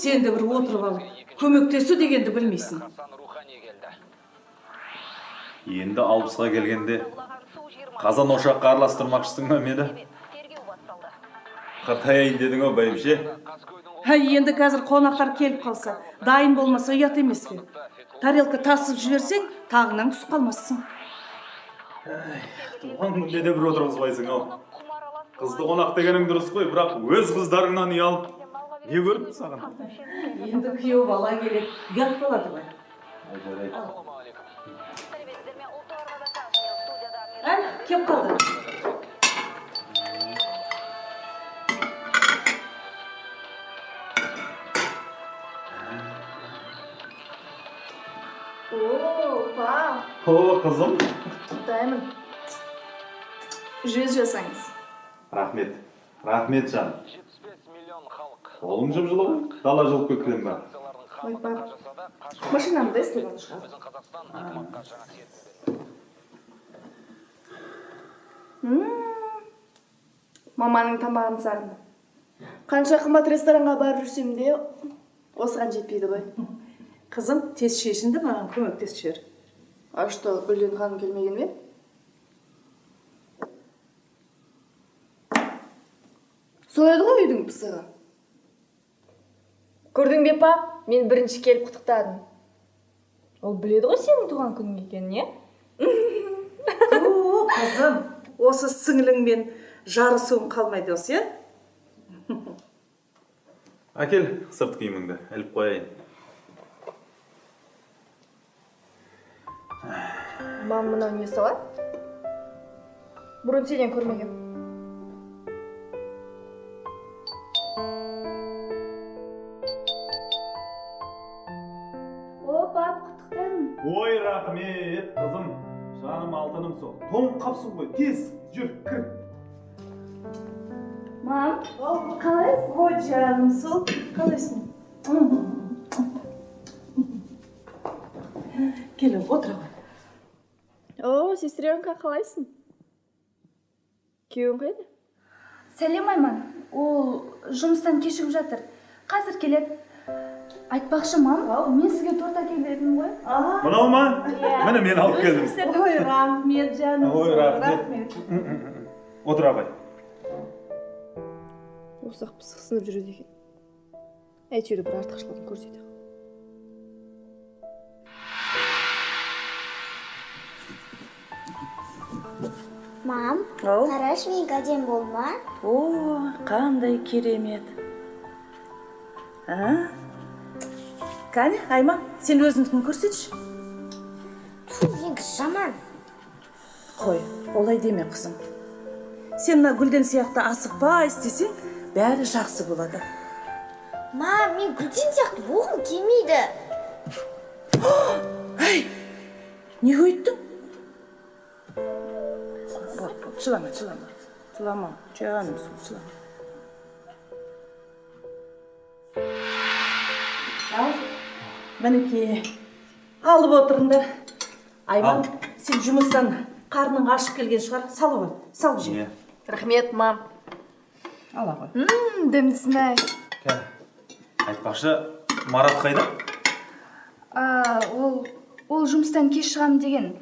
Сен де бір отырып алып, көмектесу дегенді білмейсің. Енді алпысқа келгенде қазан ошаққа араластырмақшысың ба мені? Қартаяйын дедің о бәйбіше? Енді қазір қонақтар келіп қалса, дайын болмаса ұят емес пе? Тарелка тасып жіберсең, тағынан түсіп қалмассың. Туған күнде де бір отырғызбайсың ау. Қызды қонақ дегенің дұрыс қой, бірақ өз қыздарыңнан ұялып не көрді саған? Енді күйеу бала келеді, ұят болады ғой. Кеп қалды. Па. О, қызым. Құттықтаймын. Жүз жасаңыз. Рахмет. Рахмет жан. Қолың жып-жылы ғой. Дала жылып кеткен ба? Ой, па. Машинамды істеген шығар. Маманың тамағын сағындым. Қанша қымбат ресторанға барып жүрсем де, осыған жетпейді ғой. Қызым, тез шешінді, маған көмектесіп жібер. А что, Гүлден ханым келмеген бе? Сол еді ғой үйдің пысығы. Көрдің бе, па? Мен бірінші келіп құттықтадым. Ол біледі ғой сенің туған күнің екенін, не? Қызым, осы сіңіліңмен жарысуың қалмайды осы, е? Әкел, сырт киіміңді, іліп қояйын. Мам, мынау не сала? Бұрын сенен көрмегем. О, пап, құттықтаймын. Ой, рахмет, қызым. Жаным алтыным сол. Тоңып қапсың ғой, тез, жүр, кір. Мам, қалайсың? Ой, жаным сол, қалайсың? Келі, отыра ғой. О, сестренка, қалайсың? Күйеуің қайда? Сәлем, Айман. Ол жұмыстан кешігіп жатыр. Қазір келеді. Айтпақшы, мам, мен сізге торт әкеліп едім ғой. Мынау ма? Міне мен алып келдім. Ой, рахмет, жаным. Ой, рахмет. Отыра ғой. Осақ пысық сынып жүреді екен. Әйтеуір бір артықшылығын көрсетеді. Мам, қараш мен гаден болма? О, қандай керемет. Кәне, Айман, сен өзіңдікін көрсетші. Ең жаман. Қой, олай деме, қызым. Сен мына Гүлден сияқты асықпай істесең, бәрі жақсы болады. Мам, мен Гүлден сияқты болғым келмейді. Ай, не өйттің? Жылама, жылама. Жылама, жаным, жылама. Ал, мінеке, алып отырыңдар. Айман, сен жұмыстан қарның ашып келген шығар, салып ал, салып жеп. Рахмет, мам. Ала ғой. Дәмдісін-ай. Кәл, айтпақшы, Марат қайда? Ол жұмыстан кеш шығам деген.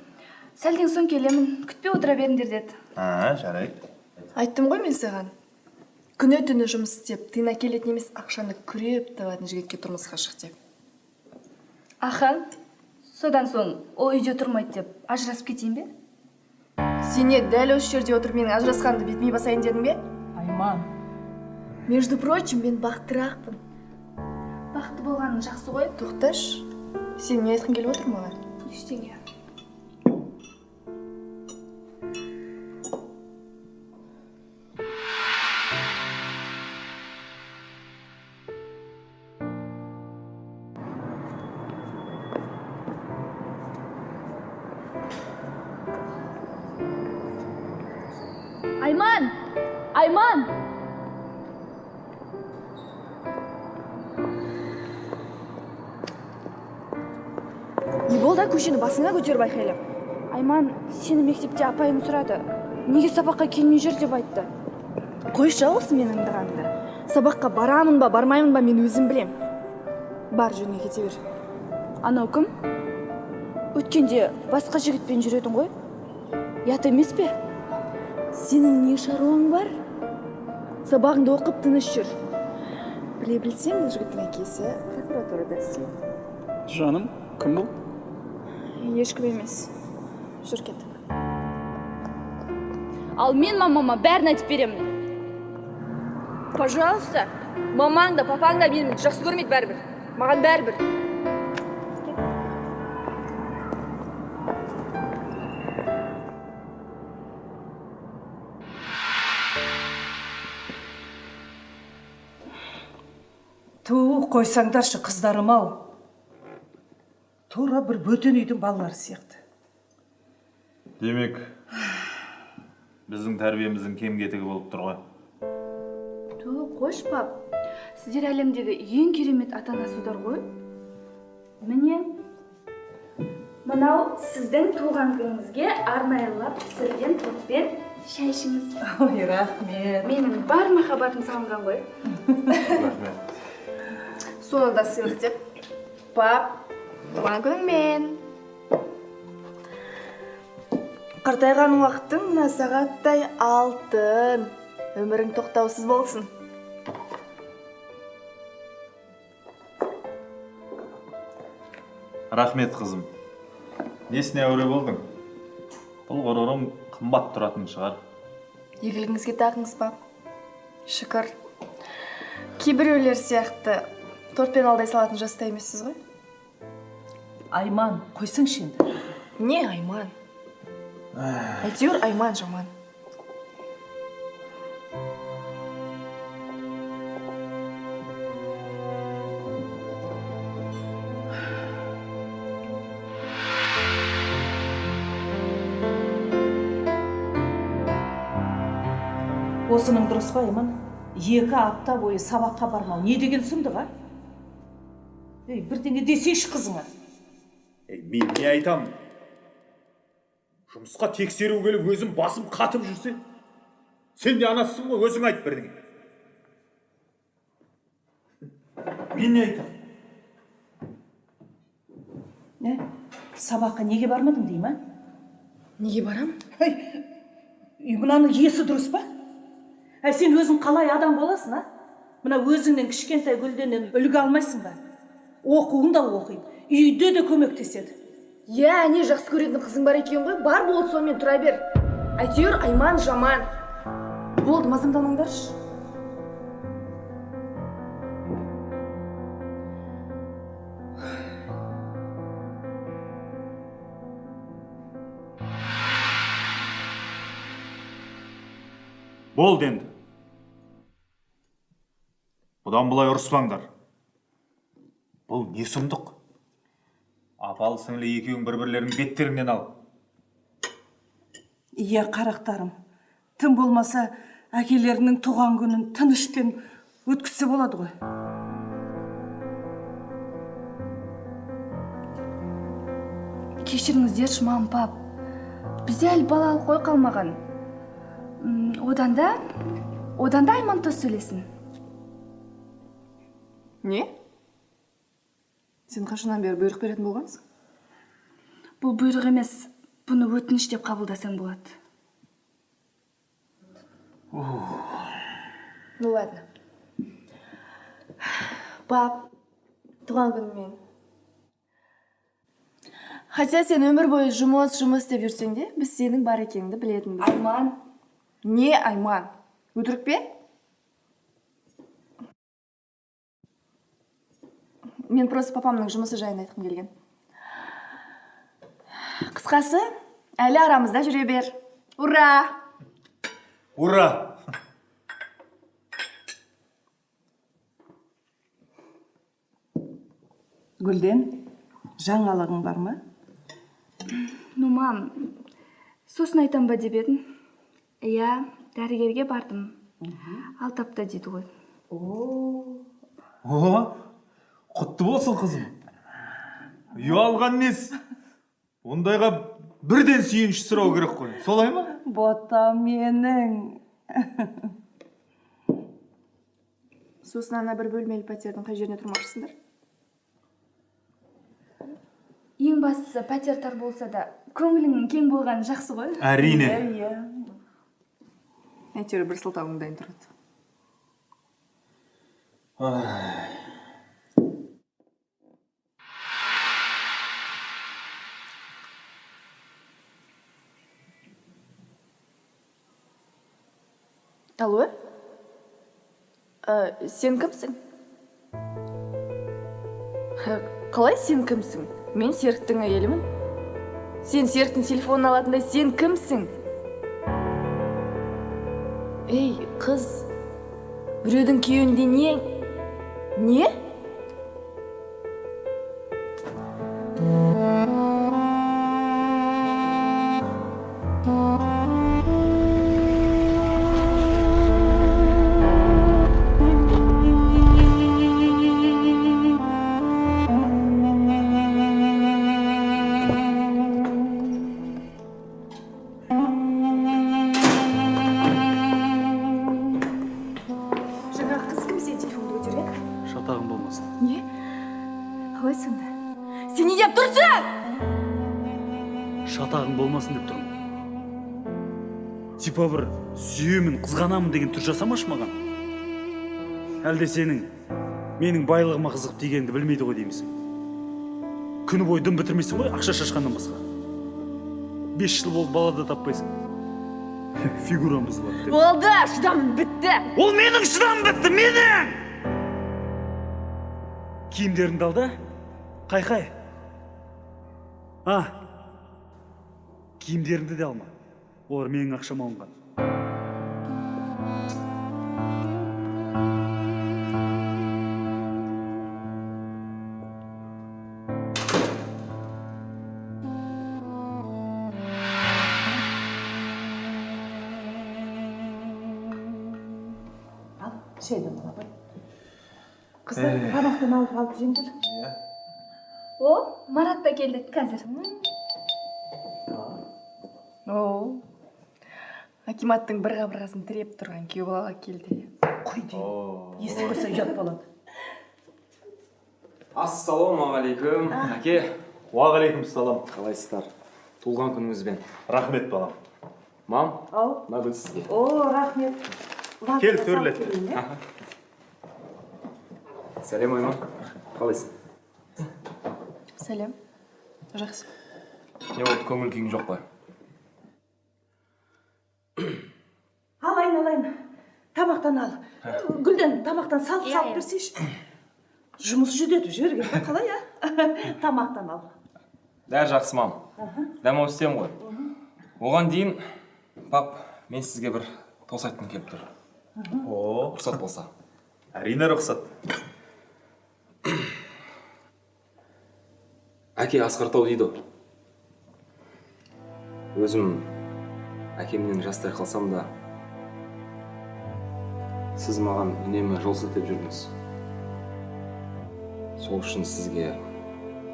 Сәлден соң келемін, күтпей отыра беріңдер деді. Жарайды. Айттым ғой мен саған. Күні-түні жұмыс істеп, тыйна келетін емес ақшаны күреп табатын жігітке тұрмысқа шық деп. Ахан, содан соң ол үйде тұрмайды деп ажырасып кетейін бе? Сене дәл осы жерде отырып менің ажырасқанды бетіме басайын дедің бе? Айман. Между прочим, мен бақыттырақпын. Бақытты болғаның жақсы ғой. Тоқташ, сен не айтқың келіп отыр маған? Ештеңе. Айман! Айман! Не болды, көшені басыңа көтеріп айқайлап? Айман, сені мектепте апайым сұрады. Неге сабаққа келмей жүр деп айтты. Қойшы осы менің аңдығанымды. Сабаққа барамын ба, бармаймын ба мен өзім білем. бар жөніңе кете бер. Анау кім? Өткенде басқа жігітпен жүретін ғой? Ят емес пе? Сенің не шаруаң бар? Сабағыңды оқып тыныш жүр. Біле білсең, бұл жігіттің әкесі прокуратурада істейді. Жаным, кім бұл? Ешкім емес. Жүр кеттік. Ал мен мамама бәрін айтып беремін. Пожалуйста, мамаң да, папаң да мені жақсы көрмейді бәрібір. Маған бәрібір. Ту, қойсаңдаршы қыздарым-ау. Тура бір бөтен үйдің балалары сияқты. Демек, біздің тәрбиеміздің кем-кетігі болып тұр ғой. Қош пап, сіздер әлемдегі ең керемет ата-анасыздар ғой. Міне, мынау сіздің туған күніңізге арнайылап пісірген торт пен шай ішіңіз. Ой, рахмет. Менің бар махаббатым салынған ғой. Рахмет. Соны да сыйлық деп. Пап, туған күніңмен. Қартайған уақыттың мына сағаттай алтын. Өмірің тоқтаусыз болсын. Рахмет, қызым. Несіне әуре болдың? Бұл ғұрырым қымбат тұратын шығар. Игілігіңізге тағыңыз, пап. Шүкір. Кейбіреулер сияқты тортпен алдай салатын жаста емессіз ғой? Айман, қойсаңшы енді. Не Айман? Әйтеуір Айман жаман. Осының дұрыс па, Айман? 2 апта бойы сабаққа бармау. Не деген сұмдық, а? Бірдеңе десейші қызыңа. Мен не айтам? Жұмысқа тексеру келіп өзім басым қатып жүрсе? Сен де анасысың ғой, өзің айт бірдеңе. Мен не айтам? Не? Сабаққа неге бармадың дейм, а? Неге барам? Мынаның есі дұрыс па? Сен өзің қалай адам боласың, а? Мына өзіңнен кішкентай гүлденен үлгі алмайсың ба? Оқуын да оқиды, үйде де көмектеседі. Не жақсы көретін қызың бар екен ғой? Бар болды, сонымен тұра бер. Әйтеуір Айман жаман. Болды, мазамдамаңдаршы. Болды енді. Бұдан бұлай ұрыспаңдар. Бұл не сұмдық? Апалы сіңлі екеуің бір-бірлерін беттеріңнен ал. Иә, қарақтарым. Тым болмаса, әкелерінің туған күнін тынышпен өткізсе болады ғой. Кешіріңіздерші, мам, пап. Бізде әлі балалық қой қалмаған. Одан да Айман тос сөйлесін. Не? Сен қашаннан бері бұйрық беретін болғансың? Бұл бұйрық емес, бұны өтініш деп қабылдасаң болады. Ну ладно. Пап, туған күніңмен. Хотя сен өмір бойы жұмыс деп жүрсең де, біз сенің бар екеніңді білетінбіз. Айман. Не Айман? Өтірік пе? Мен просто папамның жұмысы жайын айтқым келген. Қысқасы, әлі арамызда жүре бер. Ура! Ура! Гүлден, жаңалығың бар ма? Ну, мам, сосын айтам ба деп едім. Иә, дәрігерге бардым. Алты апта дейді ғой. Құтты болсын, қызым. Ұялған нес? Ондайға бірден сүйінші сұрау керек қой. Солай ма? Бота менің. Сосын ана бір бөлмелі пәтердің қай жеріне тұрмақшысыңдар? ең бастысы пәтер тар болса да көңілің кең болғаны жақсы ғой. Әрине. әйтеуір бір сылтауың дайын тұрады. Алло? Сен кімсің? Қалай сен кімсің? Мен Серіктің әйелімін. Сен Серіктің телефонын алатындай сен кімсің? Ей, қыз, біреудің күйеуінде не? Не? Жаңағы қыз кім сен телефонды көтерген? Шатағың болмасын. Не? Қалай сонда? Сен не деп тұрсың? Шатағың болмасын деп тұрмын. Типа бір сүйемін, қызғанамын деген түр жасамашы маған. Әлде сенің менің байлығыма қызығып дегенді білмейді ғой деймісің. Күні бойы дым бітірмейсің ғой, ақша шашқаннан басқа. 5 жыл болды бала да таппайсың. Фигурам бұзылады деп. Болды, шыдамым бітті. Ол менің шыдамым бітті, менің! Киімдеріңді алды? Қай? Киімдеріңді де алма. Олар менің ақшам алынған. Ал, шайдан ала қой. Қыздар, тамақтан алып жеңдір. О, Марат та келді қазір. О, Акиматтың бір қабырғасын тіреп тұрған күйеу балаға келді. Қой дейін, естіп қойса ұят болады. Ассалаумағалейкум, әке. Уағалейкумассалам. Қалайсыздар? Туылған күніңізбен. Рахмет балам. Мам, Ал, мына гүл сізге. о, рахмет. Кел, төрлет. Сәлем, Айман. Қалайсың? Сәлем. Жақсы. Не болды, көңіл күйің жоқ па? Алайын. Тамақтан ал. Гүлден тамақтан салып берсейші. Жұмыс жүдетіп жіберген ба, қалай, Тамақтан ал. Бәрі жақсы, мам. Дәмі өстем ғой. Оған дейін, пап, мен сізге бір тос айтқым келіп тұр. Рұқсат болса. Әрине рұқсат. Әке асқартау дейді. Өзім әкемнен жастай қалсам да, сіз маған үнемі жол сілтеп жүрдіңіз. Сол үшін сізге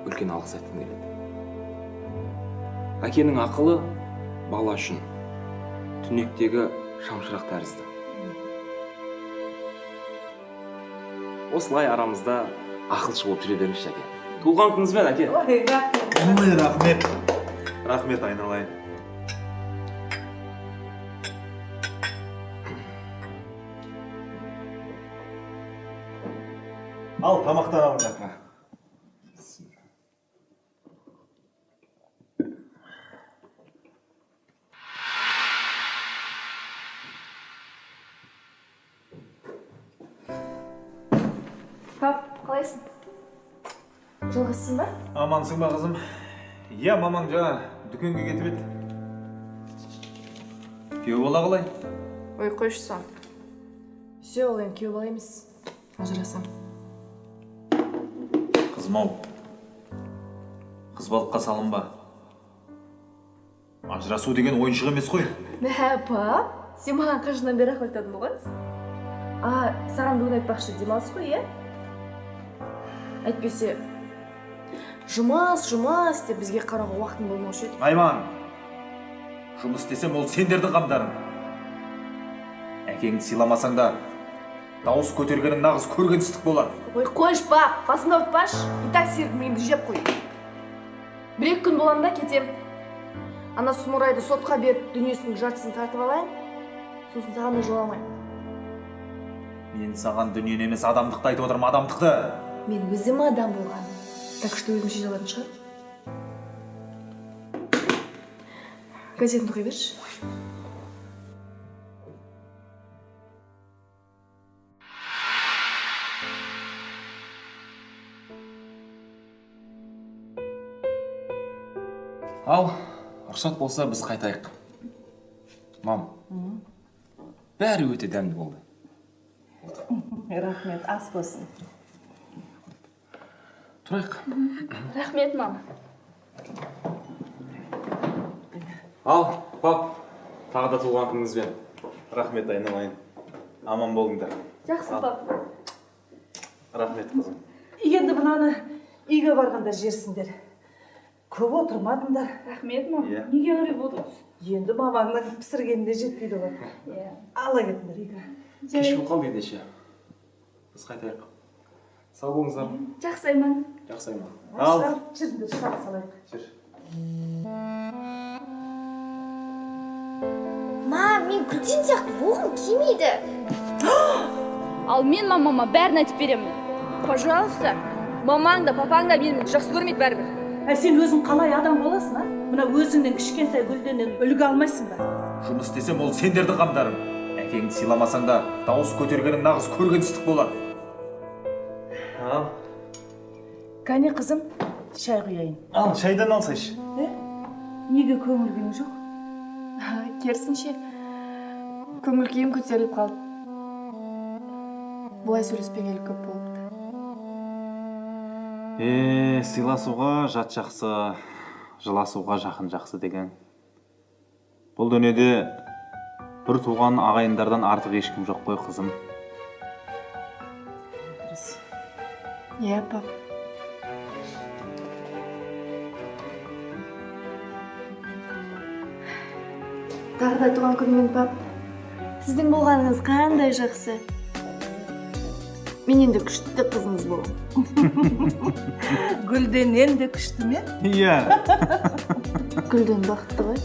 үлкен алғыс айтқым келеді. Әкенің ақылы бала үшін түнектегі шамшырақ тәрізді. Осылай арамызда ақылшы болып жүре беріңізші, әке. Туылған күніңізбен, әке. Ой, рахмет. Ой, рахмет. Рахмет, айналайын. Ал, тамақтан алыңдар. Пап, қалайсың? Жалғызсың ба? Амансың ба, қызым? Иә, мамаң жаңа дүкенге кетіп еді. Күйеу бала қалай? Ой, қойшы сон. Все, ол енді күйеу бала емес. Ажырасам. Қызым-ау, қыз балыққа салынба. Ажырасу деген ойыншық емес қой. Мә, пап, сен маған қашынан бері ақ айтатын болғансың. Саған бүгін айтпақшы демалыс қой, е? Әйтпесе, жұмас деп бізге қарауға уақытың болмаушы еді. Айман, жұмыс істесем ол сендердің қамдарың. Әкеңді сыйламасаң да, дауыс көтергенің нағыз көргенсіздік болады. Ой, қойш, пап, басымды ауыртпашы. И так Серік мені жеп қой. бір-екі күн болам да кетем. Ана Сұмырайды сотқа беріп дүниесінің жартысын тартып алайын. Сосын саған да жоламайын. Мен саған дүниені емес адамдықты айтып отырмын, адамдықты. Мен өзім адам болған. Так что өзім шеше алатын шығар. Газетіңді қой берші. Ал, рұқсат болса біз қайтайық. Мам, бәрі өте дәмді болды. Рахмет, ас болсын. Тұрайық. Рахмет, мама. Ал, пап, тағы да туған күніңізбен. Рахмет, айналайын. Аман болыңдар. Жақсы, пап. Рахмет, қызым. Енді мынаны үйге барғанда жерсіңдер. Көп отырмадыңдар. Рахмет, мама. Иә. Неге ұрып отырсыз? Енді мамаңның пісіргеніне жетпейді ғой. Иә. Ала кетіңдер үйге. Кеш болып қалды ендеше. Біз қайтайық. Сау болыңыздар. Жақсы, Айман. Жақсы, Айман. Ал. Жүріңдер, шығарып салайық. Жүр. Ма, мен Гүлден сияқты болғым келмейді. Ал мен мамама бәрін айтып беремін. Пожалуйста, мамаң да папаң да мені жақсы көрмейді бәрібір. Сен өзің қалай адам боласың, а? Мына өзіңнен кішкентай гүлденен үлгі алмайсың ба? Жұмыс істесем ол сендердің қамдарың. Әкеңді сыйламасаң да дауыс көтергенің нағыз көргенсіздік болады. Ал. Кәне қызым, шай құяйын. Ал, шайдан алсайшы. Неге көңіл күйің жоқ? Керісінше, көңіл күйім көтеріліп қалды. Бұлай сөйлеспегелі көп болыпты. Сыйласуға жат жақсы, жыласуға жақын жақсы деген. Бұл дүниеде бір туған ағайындардан артық ешкім жоқ қой, қызым. Иә, пап. Тағы да туған күнмен, пап. Сіздің болғаныңыз қандай жақсы. Мен енді күшті қызыңыз болам. Гүлденен де күшті ме? Иә. Гүлден бақытты ғой.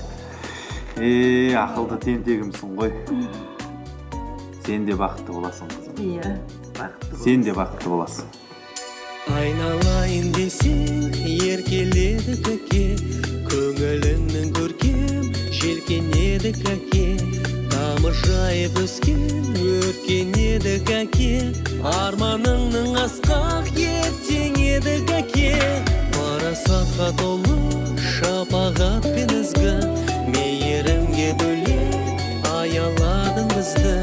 Ақылды тентегімсің ғой. Сен де бақытты боласың, қызым. Иә, бақытты Сен де бақытты боласың. Айналайын десең, еркеледі көке, көңіліңнің көркем, желкенеді көке, тамыржайып өскен, өркенеді көке, арманыңның асқақ ертең еді көке, парасатқа толы шапағат пен ізгі, мейірімге бөлеп аяладың бізді,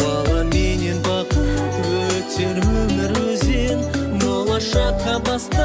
бала менен бақыт өтер өмір өзен, болашаққа басты